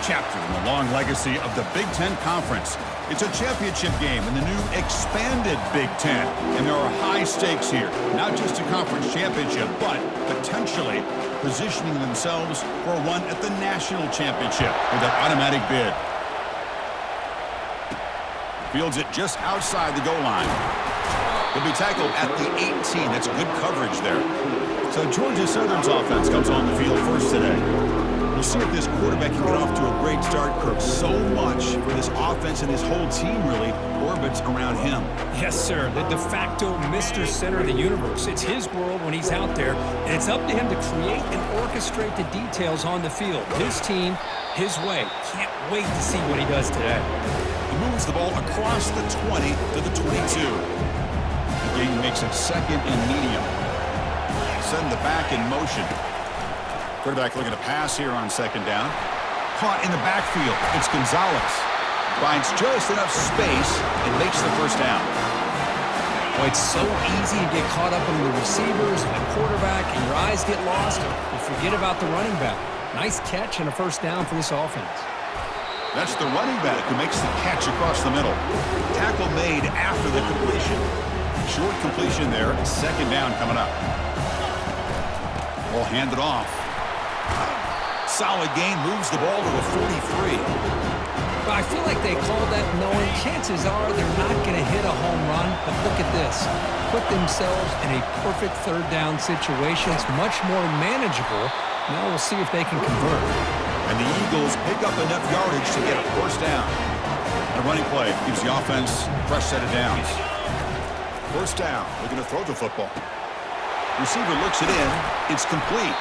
chapter in the long legacy of the Big Ten Conference. It's a championship game in the new expanded Big Ten, and there are high stakes here. Not just a conference championship, but potentially positioning themselves for a run at the national championship with an automatic bid. Fields it just outside the goal line. He'll be tackled at the 18. That's good coverage there. So Georgia Southern's offense comes on the field first today. We'll see if this quarterback can get off to a great start, Kirk. So much for this offense and his whole team really orbits around him. Yes, sir. The de facto Mr. Center of the universe. It's his world when he's out there, and it's up to him to create and orchestrate the details on the field. His team, his way. Can't wait to see what he does today. He moves the ball across the 20 to the 22. The game makes it second and medium. Send the back in motion. Quarterback looking to pass here on second down. Caught in the backfield. It's Gonzalez. Finds just enough space and makes the first down. Boy, it's so easy to get caught up in the receivers and the quarterback, and your eyes get lost. You forget about the running back. Nice catch and a first down for this offense. That's the running back who makes the catch across the middle. Tackle made after the completion. Short completion there. Second down coming up. Ball handed off. Solid gain, moves the ball to a 43. But I feel like they called that knowing chances are they're not going to hit a home run. But look at this. Put themselves in a perfect third down situation. It's much more manageable. Now we'll see if they can convert. And the Eagles pick up enough yardage to get a first down. The running play gives the offense a fresh set of downs. First down, looking to throw the football. Receiver looks it in. It's complete.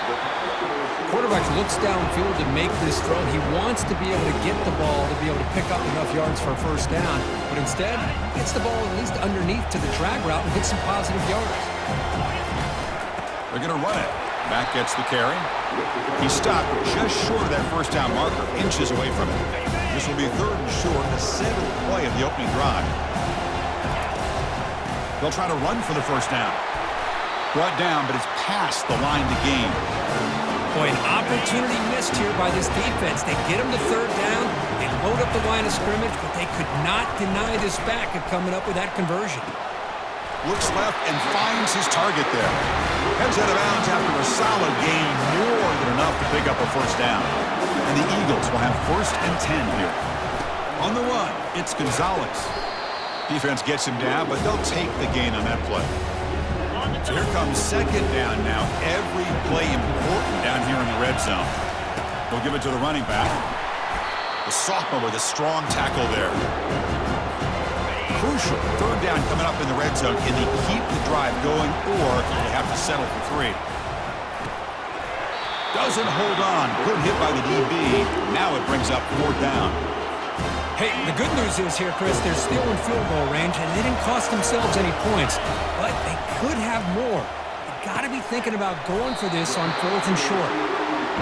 Quarterback looks downfield to make this throw. He wants to be able to get the ball to be able to pick up enough yards for a first down. But instead, he gets the ball at least underneath to the drag route and gets some positive yards. They're going to run it. Back gets the carry. He stopped just short of that first down marker, inches away from it. This will be third and short, the seventh play of the opening drive. They'll try to run for the first down. Brought down, but it's past the line to gain. Boy, an opportunity missed here by this defense. They get him to third down. They load up the line of scrimmage, but they could not deny this back of coming up with that conversion. Looks left and finds his target there. Heads out of bounds after a solid gain, more than enough to pick up a first down. And the Eagles will have first and 10 here. On the run, it's Gonzalez. Defense gets him down, but they'll take the gain on that play. So here comes second down now. Every play important down here in the red zone. They'll give it to the running back. The sophomore with a strong tackle there. Crucial. Third down coming up in the red zone. Can they keep the drive going, or they have to settle for 3? Doesn't hold on. Good hit by the DB. Now it brings up fourth down. Hey, the good news is here, Chris, they're still in field goal range, and they didn't cost themselves any points, but they could have more. They've got to be thinking about going for this on fourth and short.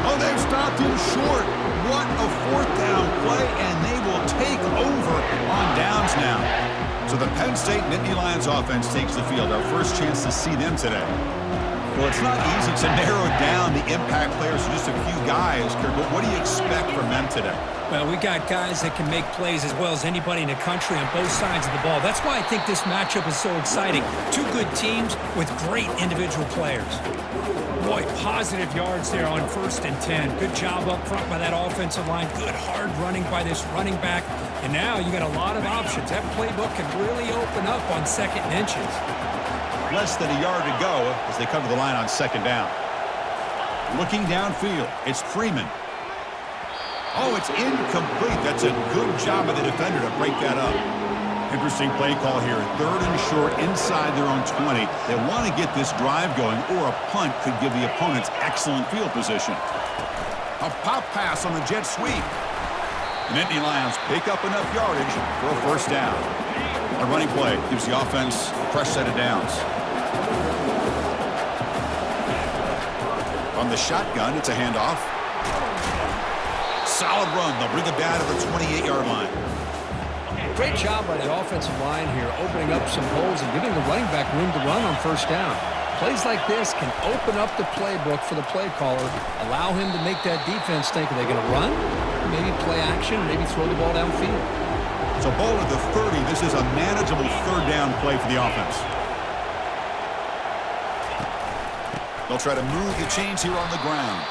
Oh, they've stopped him short. What a fourth down play, and they will take over on downs now. So the Penn State Nittany Lions offense takes the field. Our first chance to see them today. Well, it's not easy to narrow down the impact players to just a few guys, Kirk, but what do you expect from them today? Well, we got guys that can make plays as well as anybody in the country on both sides of the ball. That's why I think this matchup is so exciting. Two good teams with great individual players. Boy, positive yards there on first and 10. Good job up front by that offensive line. Good hard running by this running back. And now you got a lot of options. That playbook can really open up on second and inches. Less than a yard to go as they come to the line on second down. Looking downfield, it's Freeman. Oh, it's incomplete. That's a good job of the defender to break that up. Interesting play call here. Third and short inside their own 20. They want to get this drive going, or a punt could give the opponents excellent field position. A pop pass on the jet sweep. The Nittany Lions pick up enough yardage for a first down. A running play gives the offense a fresh set of downs. On the shotgun, it's a handoff. Solid run. They'll bring it down to the 28-yard line. Great job by the offensive line here, opening up some holes and giving the running back room to run on first down. Plays like this can open up the playbook for the play caller, allow him to make that defense think, are they going to run? maybe play action, maybe throw the ball downfield. So ball at the 30. This is a manageable third down play for the offense. They'll try to move the chains here on the ground.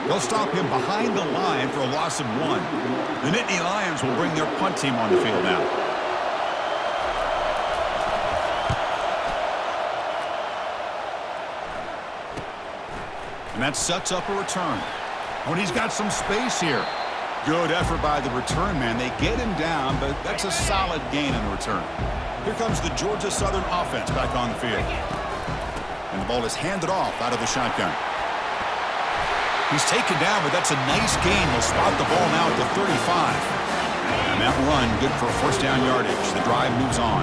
They'll stop him behind the line for a loss of 1. The Nittany Lions will bring their punt team on the field now. And that sets up a return. Oh, and he's got some space here. Good effort by the return man. They get him down, but that's a solid gain in the return. Here comes the Georgia Southern offense back on the field. And the ball is handed off out of the shotgun. He's taken down, but that's a nice gain. They'll spot the ball now at the 35. And that run, good for first down yardage. The drive moves on.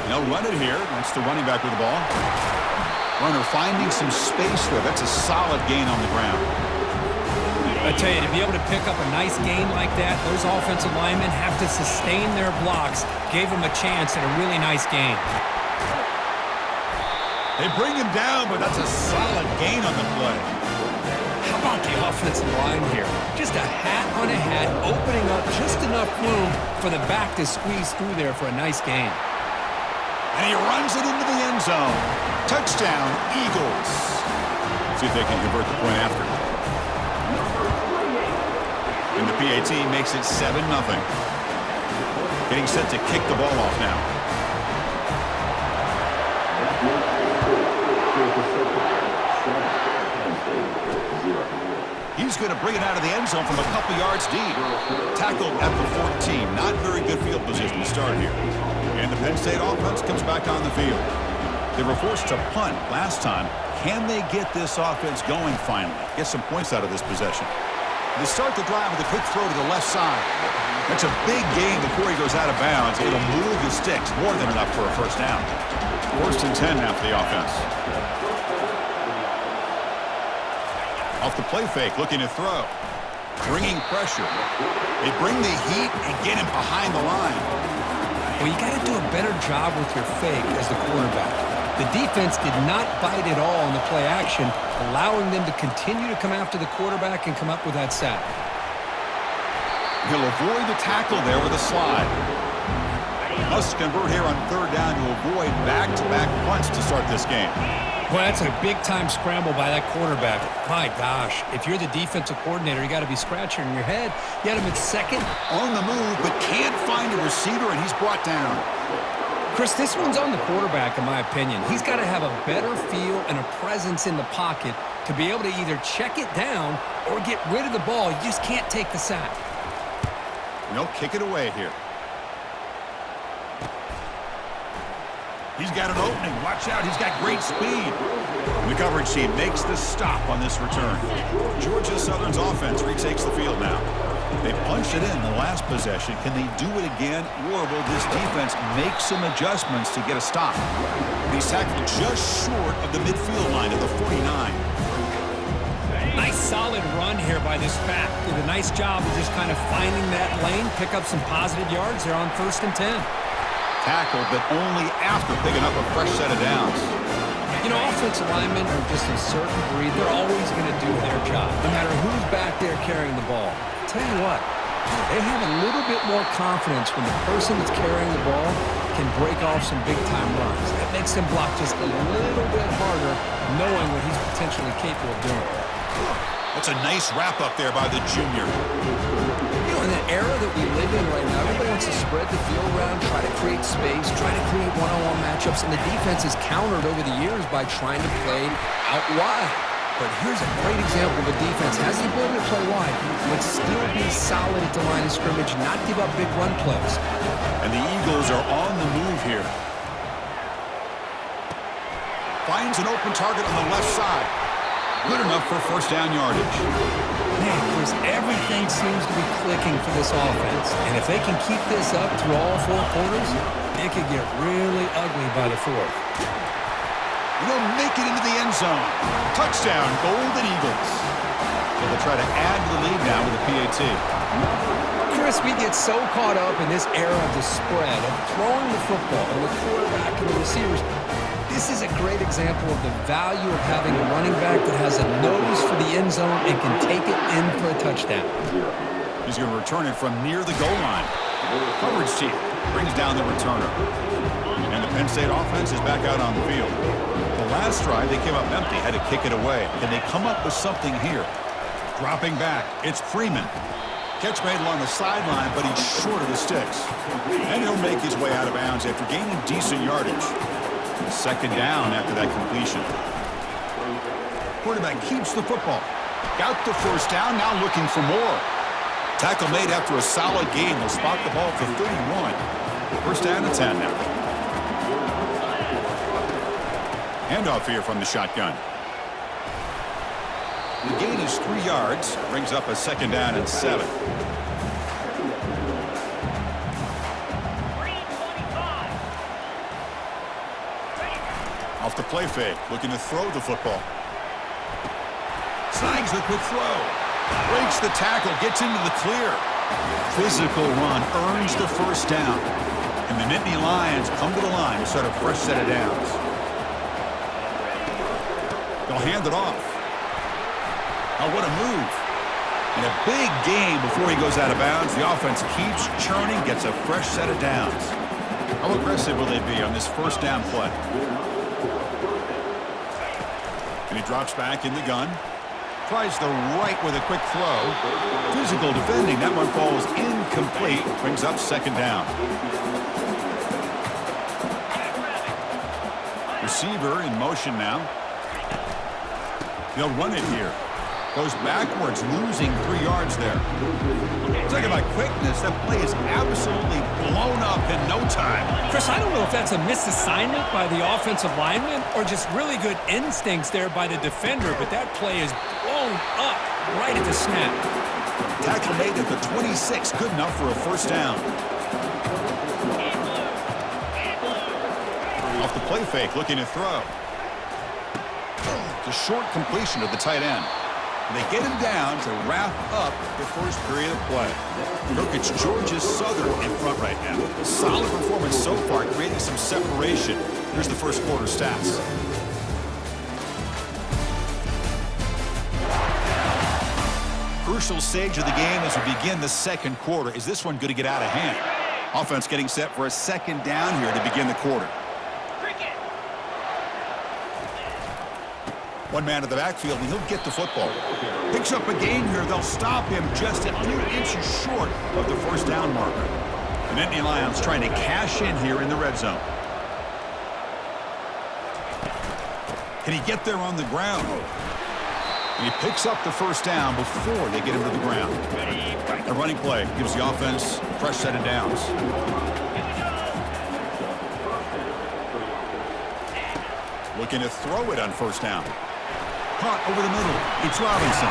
And they'll run it here. That's the running back with the ball. Runner finding some space there. That's a solid gain on the ground. I tell you, to be able to pick up a nice gain like that, those offensive linemen have to sustain their blocks. Gave them a chance at a really nice gain. They bring him down, but that's a solid gain on the play. How about the offensive line here? Just a hat on a hat, opening up just enough room for the back to squeeze through there for a nice gain. And he runs it into the end zone. Touchdown, Eagles. See if they can convert the point after. And the PAT makes it 7-0. Getting set to kick the ball off now. He's going to bring it out of the end zone from a couple yards deep. Tackled at the 14. Not very good field position to start here. And the Penn State offense comes back on the field. They were forced to punt last time. Can they get this offense going finally? Get some points out of this possession. They start the drive with a quick throw to the left side. That's a big gain before he goes out of bounds. It'll move the sticks. More than enough for a first down. 1st and 10 now for the offense. Off the play fake, looking to throw. Bringing pressure. They bring the heat and get him behind the line. Well, you got to do a better job with your fake as the quarterback. The defense did not bite at all in the play action, allowing them to continue to come after the quarterback and come up with that sack. He'll avoid the tackle there with a slide. Must convert here on 3rd down to avoid back-to-back punts to start this game. Well, that's a big-time scramble by that quarterback. My gosh, if you're the defensive coordinator, you got to be scratching your head. You had him at second. On the move, but can't find a receiver, and he's brought down. Chris, this one's on the quarterback, in my opinion. He's got to have a better feel and a presence in the pocket to be able to either check it down or get rid of the ball. You just can't take the sack. No, kick it away here. He's got an opening. Watch out. He's got great speed. And the coverage team makes the stop on this return. Georgia Southern's offense retakes the field now. They punched it in the last possession. Can they do it again, or will this defense make some adjustments to get a stop? He's tackled just short of the midfield line at the 49. Nice solid run here by this back. Did a nice job of just kind of finding that lane, pick up some positive yards there on 1st and 10. Tackled, but only after picking up a fresh set of downs. You know, offensive linemen are just a certain breed. They're always going to do their job, no matter who's back there carrying the ball. I'll tell you what, they have a little bit more confidence when the person that's carrying the ball can break off some big-time runs. That makes them block just a little bit harder, knowing what he's potentially capable of doing. That's a nice wrap-up there by the junior. You know, in the era that we live in right now, everybody wants to spread the field around, try to create space, try to create one-on-one matchups, and the defense is countered over the years by trying to play out wide. But here's a great example of a defense has the ability to play wide, but still be solid at the line of scrimmage, not give up big run plays. And the Eagles are on the move here. Finds an open target on the left side. Good enough for first down yardage. Man, Chris, everything seems to be clicking for this offense. And if they can keep this up through all 4 quarters, it could get really ugly by the 4th. They'll make it into the end zone. Touchdown, Golden Eagles. So they'll try to add to the lead now with a PAT. Chris, we get so caught up in this era of the spread, of throwing the football, and the quarterback and the receivers. This is a great example of the value of having a running back that has a nose for the end zone and can take it in for a touchdown. He's going to return it from near the goal line. Coverage team brings down the returner. And the Penn State offense is back out on the field. The last drive, they came up empty, had to kick it away. Can they come up with something here? Dropping back, it's Freeman. Catch made along the sideline, but he's short of the sticks. And he'll make his way out of bounds after gaining decent yardage. Second down after that completion. Quarterback keeps the football. Got the first down, now looking for more. Tackle made after a solid gain. They'll spot the ball for 31. First down and 10 now. Handoff here from the shotgun. The gain is 3 yards. Brings up a second down and 7. Off the play fake, looking to throw the football. Snags the quick throw. Breaks the tackle, gets into the clear. Physical run, earns the first down. And the Nittany Lions come to the line to start a fresh set of downs. They'll hand it off. Oh, what a move. And a big gain before he goes out of bounds. The offense keeps churning, gets a fresh set of downs. How aggressive will they be on this first down play? And he drops back in the gun. Tries the right with a quick throw. Physical defending. That one falls incomplete. Brings up second down. Receiver in motion now. They'll run it here. Goes backwards, losing 3 yards there. Talking about quickness, that play is absolutely blown up in no time. Chris, I don't know if that's a misassignment by the offensive lineman or just really good instincts there by the defender, but that play is blown up right at the snap. Tackle made at the 26, good enough for a first down. Off the play fake, looking to throw. It's a short completion to the tight end. And they get him down to wrap up the first period of play. Look, it's Georgia Southern in front right now. Solid performance so far, creating some separation. Here's the first quarter stats. Crucial stage of the game as we begin the second quarter. Is this one going to get out of hand? Offense getting set for a second down here to begin the quarter. One man in the backfield, and he'll get the football. Picks up a gain here. They'll stop him just a few inches short of the first down marker. The Nittany Lions trying to cash in here in the red zone. Can he get there on the ground? And he picks up the first down before they get him to the ground. A running play gives the offense a fresh set of downs. Looking to throw it on first down. Caught over the middle. It's Robinson.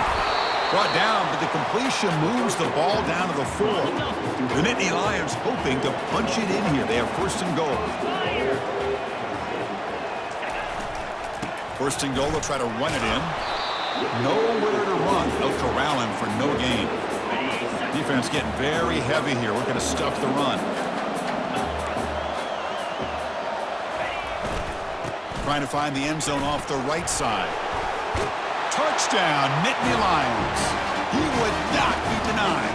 Brought down, but the completion moves the ball down to the 4. The Nittany Lions hoping to punch it in here. They have first and goal. First and goal, they'll try to run it in. Nowhere to run. They'll corral him for no gain. Defense getting very heavy here. We're going to stuff the run. Trying to find the end zone off the right side. Touchdown, Nittany Lions. He would not be denied.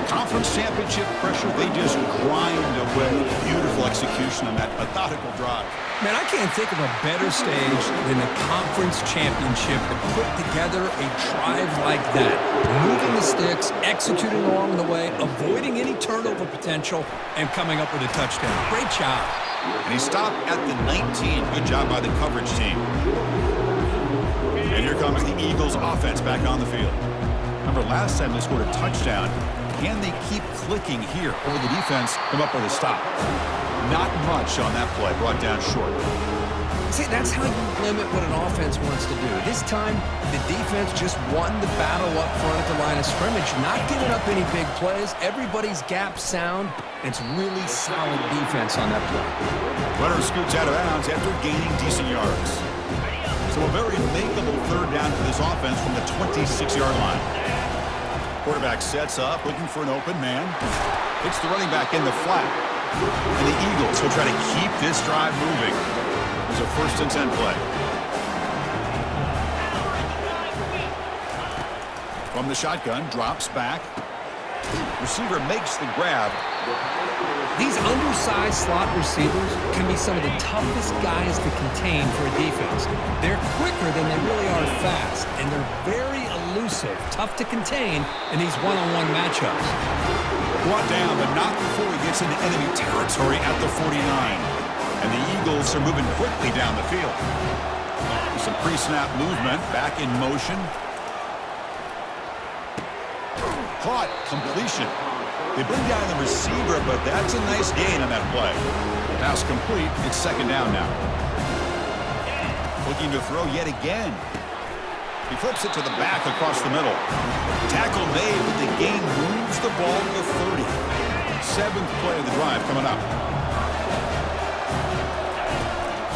Conference championship pressure, they just grind away. Beautiful execution on that methodical drive. Man, I can't think of a better stage than the conference championship to put together a drive like that. Moving the sticks, executing along the way, avoiding any turnover potential, and coming up with a touchdown. Great job. And he stopped at the 19. Good job by the coverage team. And here comes the Eagles offense back on the field. Remember, last time they scored a touchdown. Can they keep clicking here? Or will the defense come up with a stop? Not much on that play. Brought down short. See, that's how you limit what an offense wants to do. This time, the defense just won the battle up front at the line of scrimmage, not giving up any big plays. Everybody's gap sound. It's really solid defense on that play. Runner scoots out of bounds after gaining decent yards. So a very makeable third down for this offense from the 26-yard line. Quarterback sets up, looking for an open man. Hits the running back in the flat. And the Eagles will try to keep this drive moving. a 1st and 10 play. From the shotgun, drops back. Receiver makes the grab. These undersized slot receivers can be some of the toughest guys to contain for a defense. They're quicker than they really are fast, and they're very elusive, tough to contain in these one-on-one matchups. Brought down, but not before he gets into enemy territory at the 49. And the Eagles are moving quickly down the field. Some pre-snap movement, back in motion. Caught, completion. They bring down the receiver, but that's a nice gain on that play. Pass complete. It's 2nd down now. Looking to throw yet again. He flips it to the back across the middle. Tackle made, but the gain moves the ball to the 30. 7th play of the drive coming up.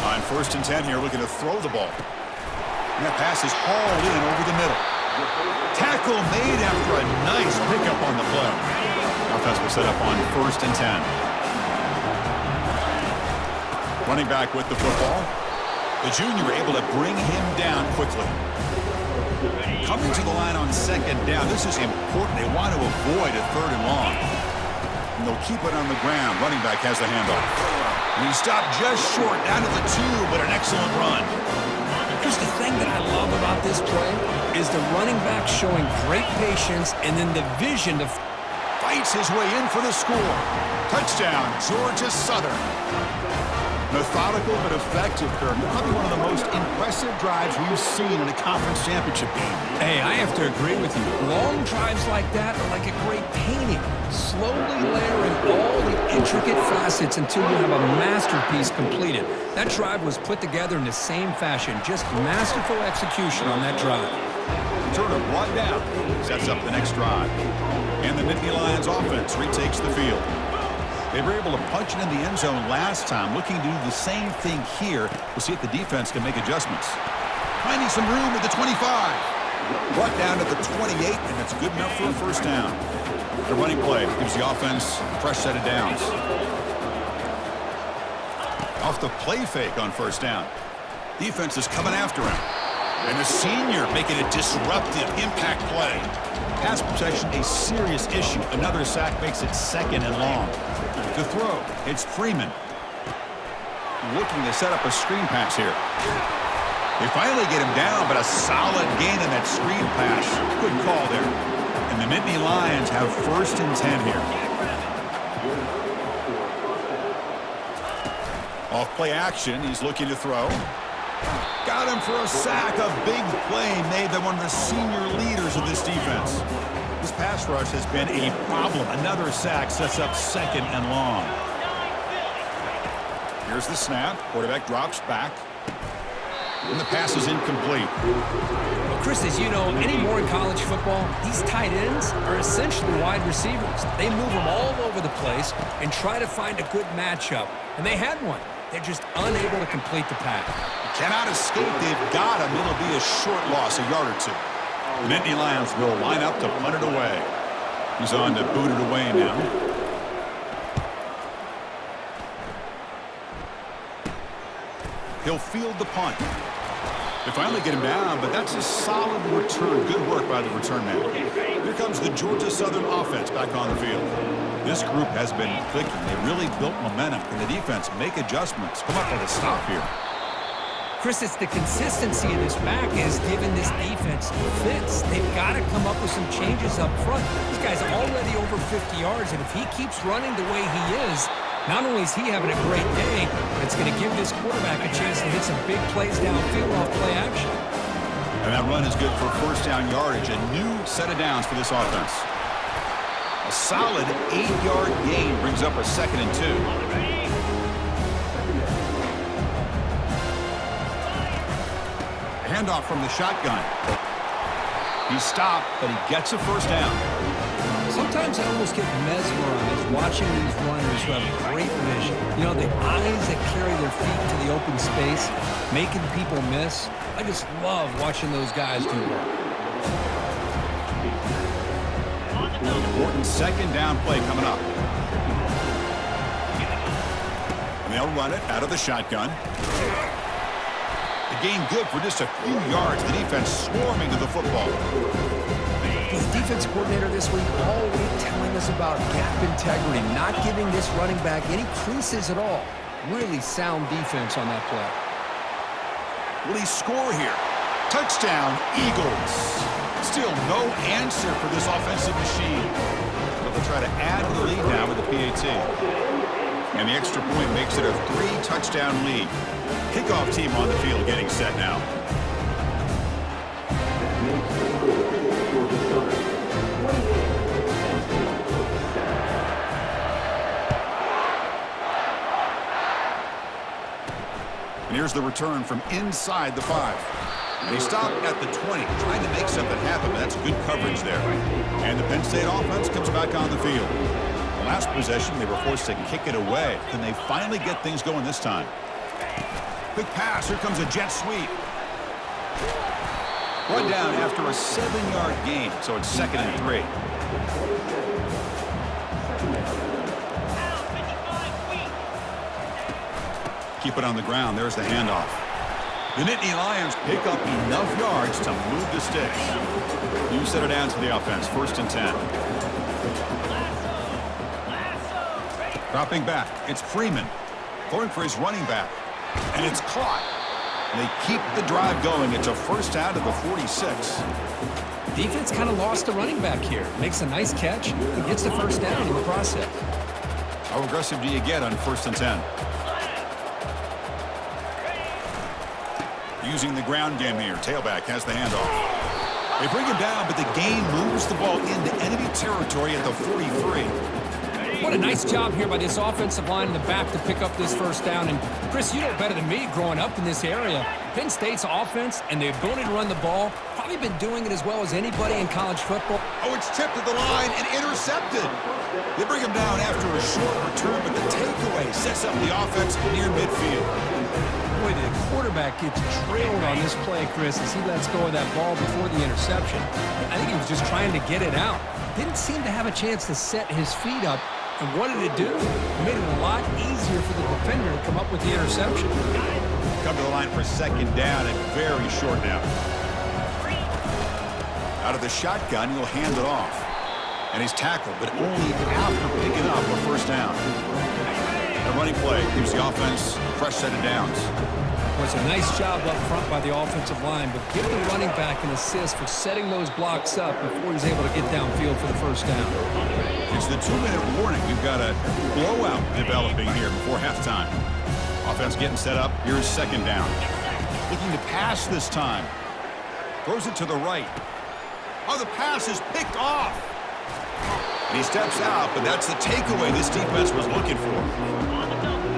On 1st and 10 here, looking to throw the ball. And that pass is hauled in over the middle. Tackle made after a nice pickup on the play. Offense will set up on 1st and 10. Running back with the football. The junior able to bring him down quickly. Coming to the line on 2nd down. This is important. They want to avoid a 3rd and long. And they'll keep it on the ground. Running back has the handoff. And he stopped just short, down to the 2, but an excellent run. Just the thing that I love about this play is the running back showing great patience and then the vision to fights his way in for the score. Touchdown, Georgia Southern. Methodical but effective, Kirk. Probably one of the most impressive drives we've seen in a conference championship game. Hey, I have to agree with you. Long drives like that are like a great painting. Slowly layering all the intricate facets until you have a masterpiece completed. That drive was put together in the same fashion. Just masterful execution on that drive. Turner brought down. Sets up the next drive. And the Nittany Lions offense retakes the field. They were able to punch it in the end zone last time. Looking to do the same thing here. We'll see if the defense can make adjustments. Finding some room at the 25. Brought down at the 28, and that's good enough for a 1st down. The running play gives the offense a fresh set of downs. Off the play fake on 1st down. Defense is coming after him. And the senior making a disruptive impact play. Pass protection a serious issue. Another sack makes it 2nd and long. To throw, it's Freeman. Looking to set up a screen pass here. They finally get him down, but a solid gain in that screen pass. Good call there. And the Nittany Lions have 1st and 10 here. Off play action, he's looking to throw. Got him for a sack. A big play made by one of the senior leaders of this defense. This pass rush has been a problem. Another sack sets up 2nd and long. Here's the snap. Quarterback drops back. And the pass is incomplete. Well, Chris, as you know, anymore in college football, these tight ends are essentially wide receivers. They move them all over the place and try to find a good matchup. And they had one. They're just unable to complete the pass. Cannot escape. They've got him. It'll be a short loss, a yard or 2. The Nittany Lions will line up to punt it away. He's on to boot it away now. He'll field the punt. They finally get him down, but that's a solid return. Good work by the return man. Here comes the Georgia Southern offense back on the field. This group has been clicking. They really built momentum. Can the defense make adjustments? Come up with a stop here. Chris, it's the consistency of this back is giving this defense fits. They've got to come up with some changes up front. This guy's already over 50 yards, and if he keeps running the way he is, not only is he having a great day, but it's going to give this quarterback a chance to hit some big plays downfield off play action. And that run is good for 1st down yardage. A new set of downs for this offense. A solid 8-yard gain brings up a 2nd and 2. Handoff from the shotgun. He stopped, but he gets a 1st down. Sometimes I almost get mesmerized watching these runners who have great vision. You know, the eyes that carry their feet to the open space, making people miss. I just love watching those guys do work. Important 2nd down play coming up. And they'll run it out of the shotgun. gain good for just a few yards. The defense swarming to the football. The defense coordinator this week all week telling us about gap integrity, not giving this running back any creases at all. Really sound defense on that play. Will he score here? Touchdown, Eagles. Still no answer for this offensive machine. But they'll try to add to the lead now with the PAT. And the extra point makes it a 3-touchdown lead. Kickoff team on the field getting set now. And here's the return from inside the 5. And he stopped at the 20, trying to make something happen. That's good coverage there. And the Penn State offense comes back on the field. The last possession, they were forced to kick it away. Can they finally get things going this time? Quick pass. Here comes a jet sweep. Run down after a 7-yard gain, so it's 2nd and 3. Keep it on the ground. There's the handoff. The Nittany Lions pick up enough yards to move the sticks. You set it down to the offense. 1st and 10. Dropping back. It's Freeman. Throwing for his running back. And it's caught. They keep the drive going. It's a 1st down to the 46. Defense kind of lost the running back here. Makes a nice catch and gets the 1st down in the process. How aggressive do you get on 1st and 10? Using the ground game here. Tailback has the handoff. They bring him down, but the gain moves the ball into enemy territory at the 43. What a nice job here by this offensive line in the back to pick up this 1st down. And, Chris, you know better than me growing up in this area. Penn State's offense and the ability to run the ball, probably been doing it as well as anybody in college football. Oh, it's tipped at the line and intercepted. They bring him down after a short return, but the takeaway sets up the offense near midfield. Boy, the quarterback gets trailed on this play, Chris, as he lets go of that ball before the interception. I think he was just trying to get it out. Didn't seem to have a chance to set his feet up. And what did it do? It made it a lot easier for the defender to come up with the interception. Come to the line for 2nd down and very short now. Out of the shotgun, he'll hand it off. And he's tackled, but only after picking up a 1st down. The running play gives the offense a fresh set of downs. Well, it's a nice job up front by the offensive line, but give the running back an assist for setting those blocks up before he's able to get downfield for the 1st down. It's the 2-minute warning. We've got a blowout developing here before halftime. Offense getting set up. Here's 2nd down. Looking to pass this time. Throws it to the right. Oh, the pass is picked off. And he steps out, but that's the takeaway this defense was looking for.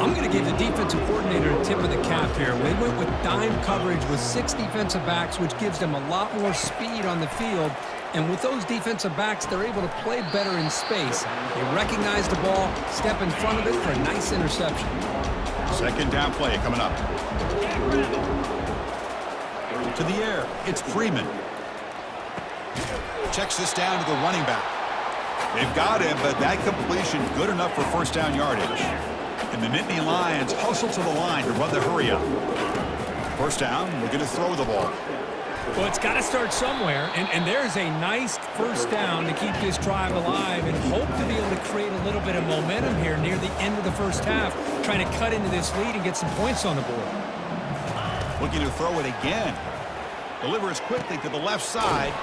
I'm going to give the defensive coordinator a tip of the cap here. They went with dime coverage with 6 defensive backs, which gives them a lot more speed on the field. And with those defensive backs, they're able to play better in space. They recognize the ball, step in front of it for a nice interception. 2nd down play coming up. To the air, it's Freeman. Checks this down to the running back. They've got him, but that completion good enough for 1st down yardage. And the Nittany Lions hustle to the line to run the hurry up. 1st down, we're going to throw the ball. Well, it's got to start somewhere, and there's a nice 1st down to keep this drive alive and hope to be able to create a little bit of momentum here near the end of the 1st half, trying to cut into this lead and get some points on the board. Looking to throw it again. Delivers quickly to the left side,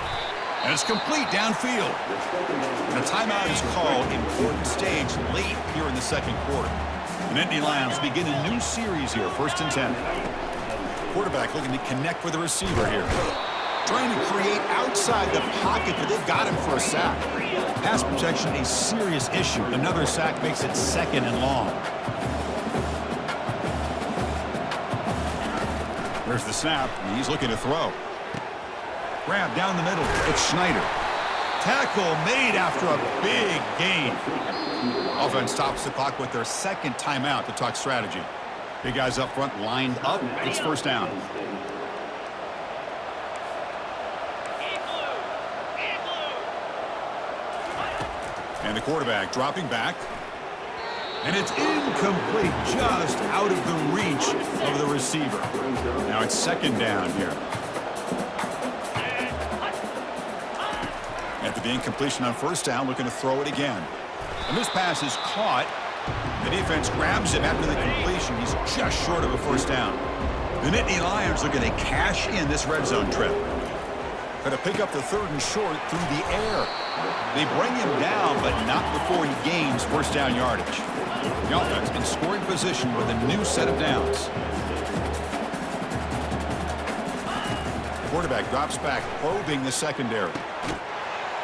and it's complete downfield. And a timeout is called. Important stage late here in the 2nd quarter. The Nittany Lions begin a new series here, 1st and 10. Quarterback looking to connect with the receiver here. Trying to create outside the pocket, but they've got him for a sack. Pass protection, a serious issue. Another sack makes it 2nd and long. There's the snap, and he's looking to throw. Grab down the middle. It's Schneider. Tackle made after a big gain. Offense stops the clock with their 2nd timeout to talk strategy. Big guys up front lined up. It's 1st down. And the quarterback dropping back. And it's incomplete, just out of the reach of the receiver. Now it's second down here. After the incompletion on first down, looking to throw it again. And this pass is caught. The defense grabs him after the completion. He's just short of a first down. The Nittany Lions looking to cash in this red zone trip. Going to pick up the third and short through the air. They bring him down, but not before he gains first down yardage. The offense in scoring position with a new set of downs. The quarterback drops back, probing the secondary.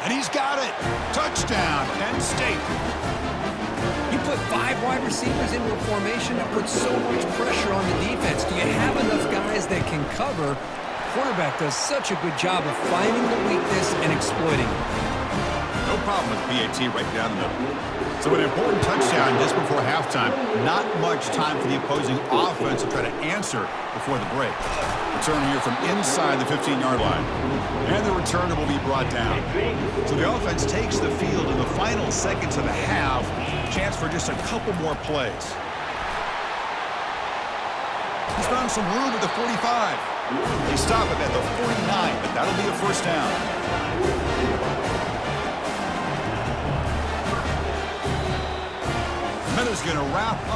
And he's got it. Touchdown, Penn State. You put 5 wide receivers into a formation that puts so much pressure on the defense. Do you have enough guys that can cover? Quarterback does such a good job of finding the weakness and exploiting it. No problem with PAT right down the middle. So an important touchdown just before halftime. Not much time for the opposing offense to try to answer before the break. Return here from inside the 15-yard line. And the returner will be brought down. So the offense takes the field in the final seconds of the half. Chance for just a couple more plays. He's found some room at the 45. They stop him at the 49, but that'll be a first down. Miller's going to wrap up.